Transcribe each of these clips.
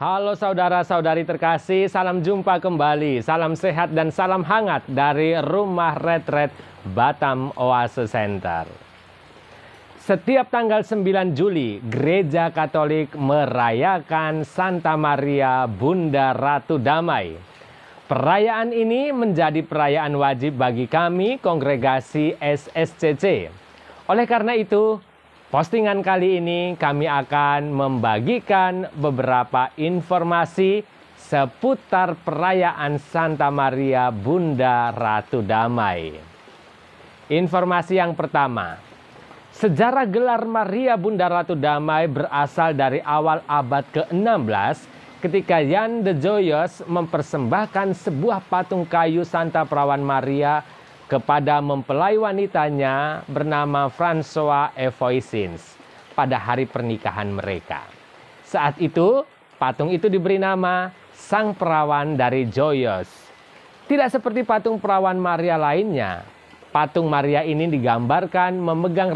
Halo saudara-saudari terkasih, salam jumpa kembali, salam sehat dan salam hangat dari Rumah Retret Batam Oase Center. Setiap tanggal 9 Juli, Gereja Katolik merayakan Santa Maria Bunda Ratu Damai. Perayaan ini menjadi perayaan wajib bagi kami, kongregasi SSCC. Oleh karena itu, postingan kali ini kami akan membagikan beberapa informasi seputar perayaan Santa Maria Bunda Ratu Damai. Informasi yang pertama, sejarah gelar Maria Bunda Ratu Damai berasal dari awal abad ke-16 ketika Jan de Joyeuse mempersembahkan sebuah patung kayu Santa Perawan Maria kepada mempelai wanitanya bernama François Evoisins pada hari pernikahan mereka. Saat itu, patung itu diberi nama Sang Perawan dari Joyeuse. Tidak seperti patung perawan Maria lainnya, patung Maria ini digambarkan memegang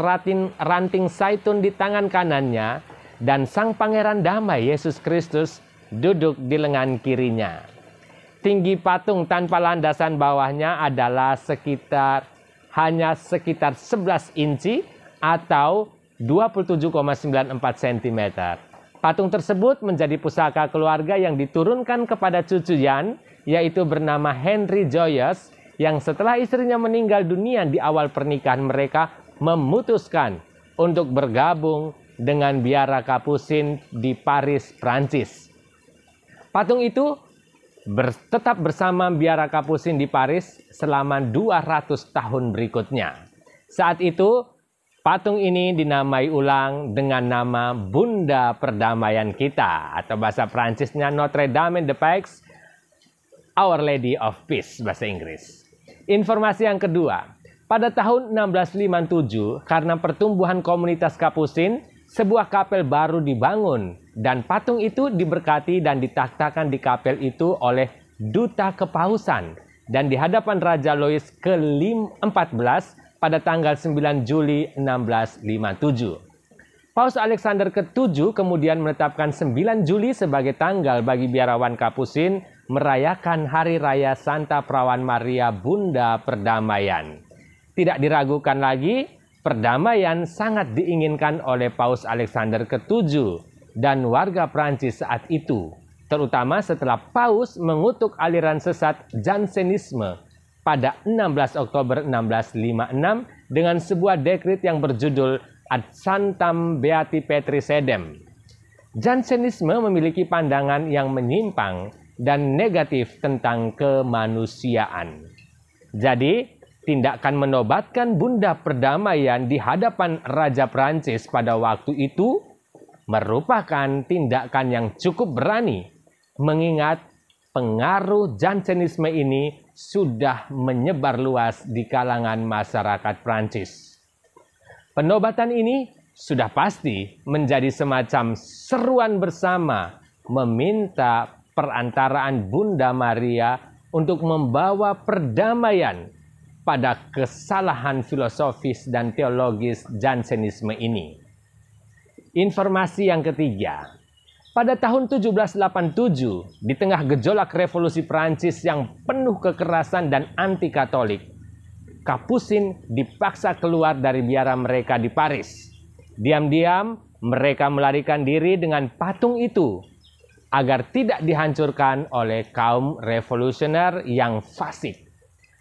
ranting zaitun di tangan kanannya dan Sang Pangeran Damai Yesus Kristus duduk di lengan kirinya. Tinggi patung tanpa landasan bawahnya adalah hanya sekitar 11 inci atau 27,94 cm. Patung tersebut menjadi pusaka keluarga yang diturunkan kepada cucu Jan, yaitu bernama Henry Joyeuse, yang setelah istrinya meninggal dunia di awal pernikahan mereka memutuskan untuk bergabung dengan Biara Kapusin di Paris, Prancis. Patung itu tetap bersama Biara Kapusin di Paris selama 200 tahun berikutnya. Saat itu, patung ini dinamai ulang dengan nama Bunda Perdamaian Kita, atau bahasa Prancisnya Notre Dame de Paix, Our Lady of Peace, bahasa Inggris. Informasi yang kedua, pada tahun 1657, karena pertumbuhan komunitas Kapusin, sebuah kapel baru dibangun dan patung itu diberkati dan ditaktakan di kapel itu oleh Duta Kepausan dan di hadapan Raja Louis ke-14 pada tanggal 9 Juli 1657. Paus Alexander ke-7 kemudian menetapkan 9 Juli sebagai tanggal bagi biarawan Kapusin merayakan Hari Raya Santa Perawan Maria Bunda Perdamaian. Tidak diragukan lagi, perdamaian sangat diinginkan oleh Paus Alexander ke-7 dan warga Prancis saat itu, terutama setelah Paus mengutuk aliran sesat Jansenisme pada 16 Oktober 1656 dengan sebuah dekret yang berjudul Ad Sanctam Beati Petri Sedem. Jansenisme memiliki pandangan yang menyimpang dan negatif tentang kemanusiaan. Jadi, tindakan menobatkan Bunda Perdamaian di hadapan Raja Prancis pada waktu itu merupakan tindakan yang cukup berani, mengingat pengaruh Jansenisme ini sudah menyebar luas di kalangan masyarakat Prancis. Penobatan ini sudah pasti menjadi semacam seruan bersama meminta perantaraan Bunda Maria untuk membawa perdamaian pada kesalahan filosofis dan teologis Jansenisme ini. Informasi yang ketiga, pada tahun 1787, di tengah gejolak revolusi Prancis yang penuh kekerasan dan anti-Katolik, Kapusin dipaksa keluar dari biara mereka di Paris. Diam-diam, mereka melarikan diri dengan patung itu agar tidak dihancurkan oleh kaum revolusioner yang fasik.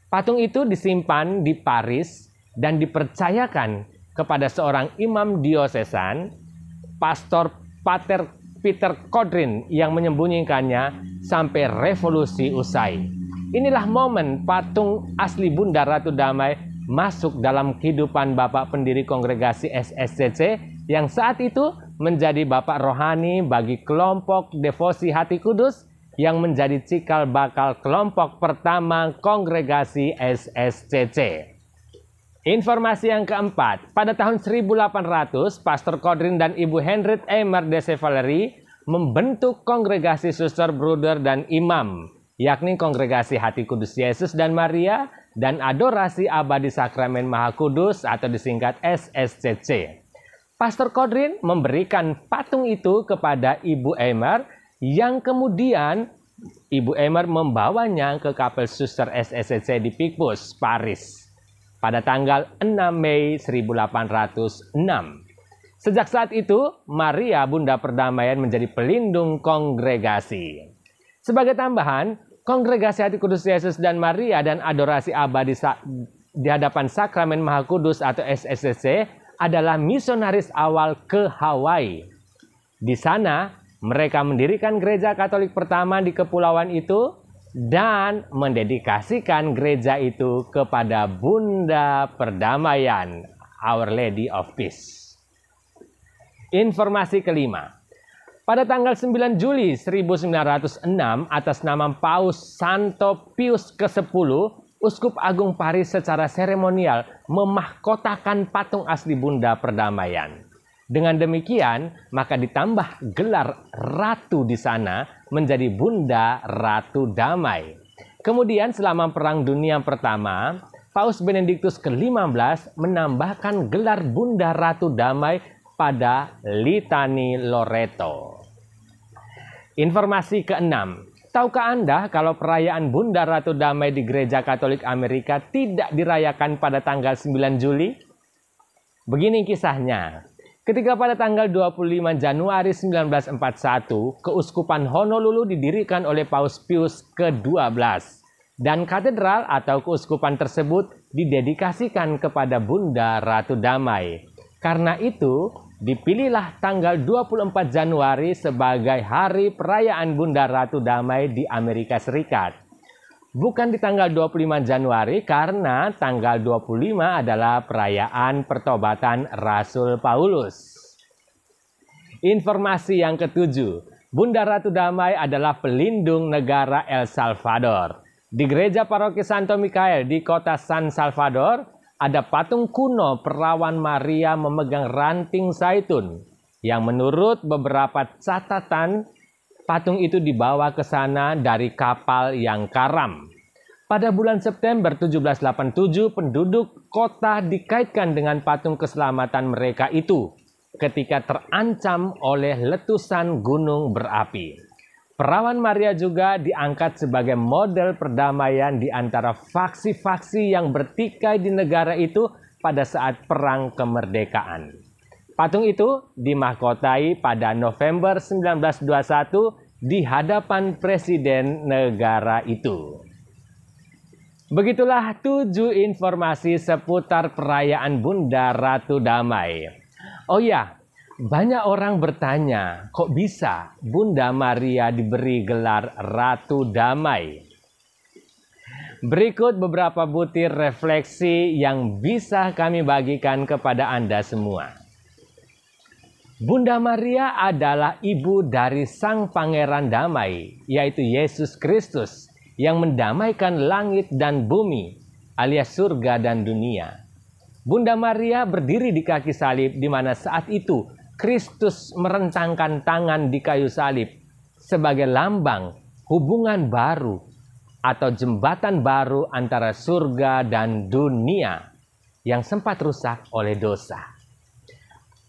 Patung itu disimpan di Paris dan dipercayakan kepada seorang imam diosesan, Pastor Pater Peter Codrin, yang menyembunyikannya sampai revolusi usai. Inilah momen patung asli Bunda Ratu Damai masuk dalam kehidupan Bapak pendiri kongregasi SSCC yang saat itu menjadi bapak rohani bagi kelompok Devosi Hati Kudus yang menjadi cikal bakal kelompok pertama kongregasi SSCC. Informasi yang keempat, pada tahun 1800, Pastor Codrin dan Ibu Henriette Eimer de Chevalerie membentuk kongregasi Suster, Bruder, dan Imam, yakni kongregasi Hati Kudus Yesus dan Maria dan Adorasi Abadi Sakramen Maha Kudus atau disingkat SSCC. Pastor Codrin memberikan patung itu kepada Ibu Eimer yang kemudian Ibu Emer membawanya ke kapel Suster SSC di Picpus, Paris pada tanggal 6 Mei 1806. Sejak saat itu, Maria Bunda Perdamaian menjadi pelindung kongregasi. Sebagai tambahan, Kongregasi Hati Kudus Yesus dan Maria dan Adorasi Abadi di hadapan Sakramen Maha Kudus atau SSC adalah misionaris awal ke Hawaii. Di sana, mereka mendirikan gereja Katolik pertama di kepulauan itu dan mendedikasikan gereja itu kepada Bunda Perdamaian, Our Lady of Peace. Informasi kelima. Pada tanggal 9 Juli 1906, atas nama Paus Santo Pius ke-10, Uskup Agung Paris secara seremonial memahkotakan patung asli Bunda Perdamaian. Dengan demikian, maka ditambah gelar ratu di sana menjadi Bunda Ratu Damai. Kemudian selama Perang Dunia Pertama, Paus Benediktus ke-15 menambahkan gelar Bunda Ratu Damai pada Litani Loreto. Informasi keenam. Tahukah Anda kalau perayaan Bunda Ratu Damai di Gereja Katolik Amerika tidak dirayakan pada tanggal 9 Juli? Begini kisahnya. Ketika pada tanggal 25 Januari 1941, Keuskupan Honolulu didirikan oleh Paus Pius ke-12 dan katedral atau keuskupan tersebut didedikasikan kepada Bunda Ratu Damai. Karena itu, dipilihlah tanggal 24 Januari sebagai hari perayaan Bunda Ratu Damai di Amerika Serikat. Bukan di tanggal 25 Januari karena tanggal 25 adalah perayaan pertobatan Rasul Paulus. Informasi yang ketujuh, Bunda Ratu Damai adalah pelindung negara El Salvador. Di Gereja Paroki Santo Mikael di kota San Salvador, ada patung kuno perawan Maria memegang ranting zaitun yang menurut beberapa catatan patung itu dibawa ke sana dari kapal yang karam. Pada bulan September 1787 penduduk kota dikaitkan dengan patung keselamatan mereka itu ketika terancam oleh letusan gunung berapi. Perawan Maria juga diangkat sebagai model perdamaian di antara faksi-faksi yang bertikai di negara itu pada saat perang kemerdekaan. Patung itu dimahkotai pada November 1921 di hadapan presiden negara itu. Begitulah 7 informasi seputar perayaan Bunda Ratu Damai. Oh ya, banyak orang bertanya, kok bisa Bunda Maria diberi gelar Ratu Damai? Berikut beberapa butir refleksi yang bisa kami bagikan kepada Anda semua. Bunda Maria adalah ibu dari Sang Pangeran Damai, yaitu Yesus Kristus, yang mendamaikan langit dan bumi, alias surga dan dunia. Bunda Maria berdiri di kaki salib, di mana saat itu Kristus merentangkan tangan di kayu salib sebagai lambang hubungan baru atau jembatan baru antara surga dan dunia yang sempat rusak oleh dosa.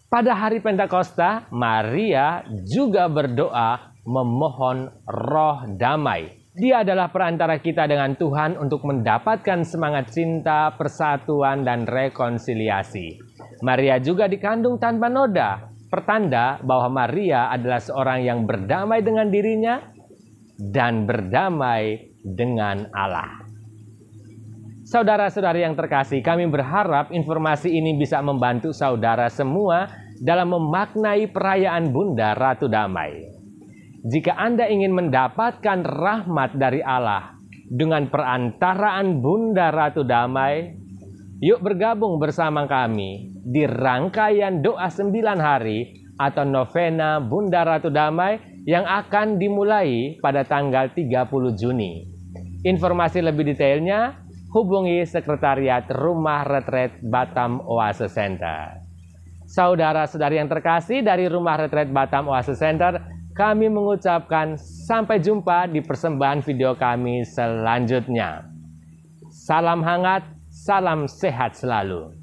Pada hari Pentakosta, Maria juga berdoa memohon roh damai. Dia adalah perantara kita dengan Tuhan untuk mendapatkan semangat cinta, persatuan, dan rekonsiliasi. Maria juga dikandung tanpa noda, pertanda bahwa Maria adalah seorang yang berdamai dengan dirinya dan berdamai dengan Allah. Saudara-saudari yang terkasih, kami berharap informasi ini bisa membantu saudara semua dalam memaknai perayaan Bunda Ratu Damai. Jika Anda ingin mendapatkan rahmat dari Allah dengan perantaraan Bunda Ratu Damai, yuk bergabung bersama kami di rangkaian doa 9 hari atau novena Bunda Ratu Damai yang akan dimulai pada tanggal 30 Juni. Informasi lebih detailnya hubungi Sekretariat Rumah Retret Batam Oase Center. Saudara-saudari yang terkasih, dari Rumah Retret Batam Oase Center, kami mengucapkan sampai jumpa di persembahan video kami selanjutnya. Salam hangat, salam sehat selalu.